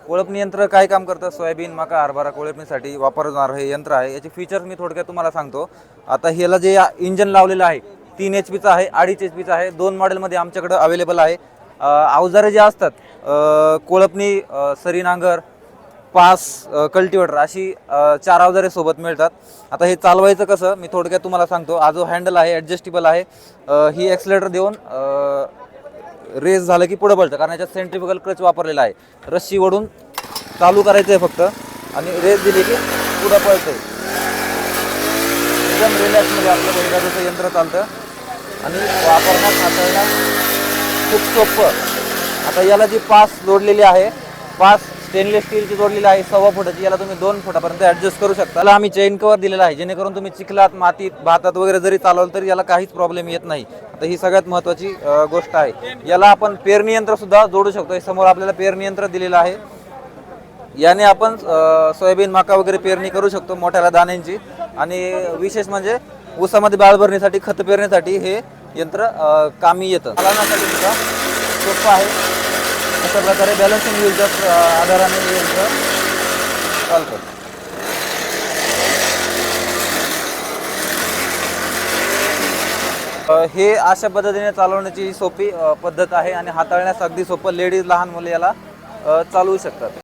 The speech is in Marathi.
कोळपणी यंत्र काय काम करतं? सोयाबीन, मका, हरभरा कोळपणीसाठी वापरणार हे यंत्र आहे। याचे फीचर्स मी थोडक्यात तुम्हाला सांगतो। आता ह्याला जे इंजन लावलेलं आहे 3 HP चं आहे, 2.5 HP चं आहे। 2 मॉडेलमध्ये आमच्याकडे अवेलेबल आहे। अवजारे जे असतात कोळपणी, सरी नांगर, पास, कल्टिवेटर अशी 4 अवजारे सोबत मिळतात। आता हे चालवायचं कसं मी थोडक्यात तुम्हाला सांगतो। हा जो हँडल आहे ॲडजस्टेबल आहे। ही ॲक्सिलरेटर देऊन रेस झालं की पुढे पळतं, कारण याच्यात सेंट्रिफ्युगल क्लच वापरलेला आहे। रस्सी ओढून चालू करायचं आहे फक्त आणि रेस दिली की पुढे पळतं। एकदम रिलॅक्समध्ये आपलं बैलगाडीचं यंत्र चालतं आणि वापरण्यात हाताळण्यात खूप सोपं। आता याला जी पास जोडलेली आहे, पास स्टेनलेस स्टीलची जोडलेली आहे 1.25 फुटाची। याला तुम्ही 2 फुटापर्यंत ॲडजस्ट करू शकता। याला आम्ही चेन कव्हर दिलेला आहे, जेणेकरून तुम्ही चिखलात, मातीत, भातात वगैरे जरी चालवलं तरी याला काहीच प्रॉब्लेम येत नाही। आता ही सगळ्यात महत्त्वाची गोष्ट आहे। याला आपण पेरणी यंत्र सुद्धा जोडू शकतो। समोर आपल्याला पेरणी यंत्र दिलेलं आहे। याने आपण सोयाबीन, मका वगैरे पेरणी करू शकतो मोठ्या दाण्यांची। आणि विशेष म्हणजे ऊसामध्ये बाळ भरण्यासाठी, खत पेरण्यासाठी हे यंत्र कामी येतं। चालवण्यासाठी सुद्धा सोपं आहे। अशा प्रकारे बॅलन्सिंग व्हीलच्या आधाराने हे यंत्र चालतं। हे अशा पद्धतीने चालवण्याची सोपी पद्धत आहे आणि हाताळण्यास अगदी सोपं। लेडीज, लहान मुले याला चालवू शकतात।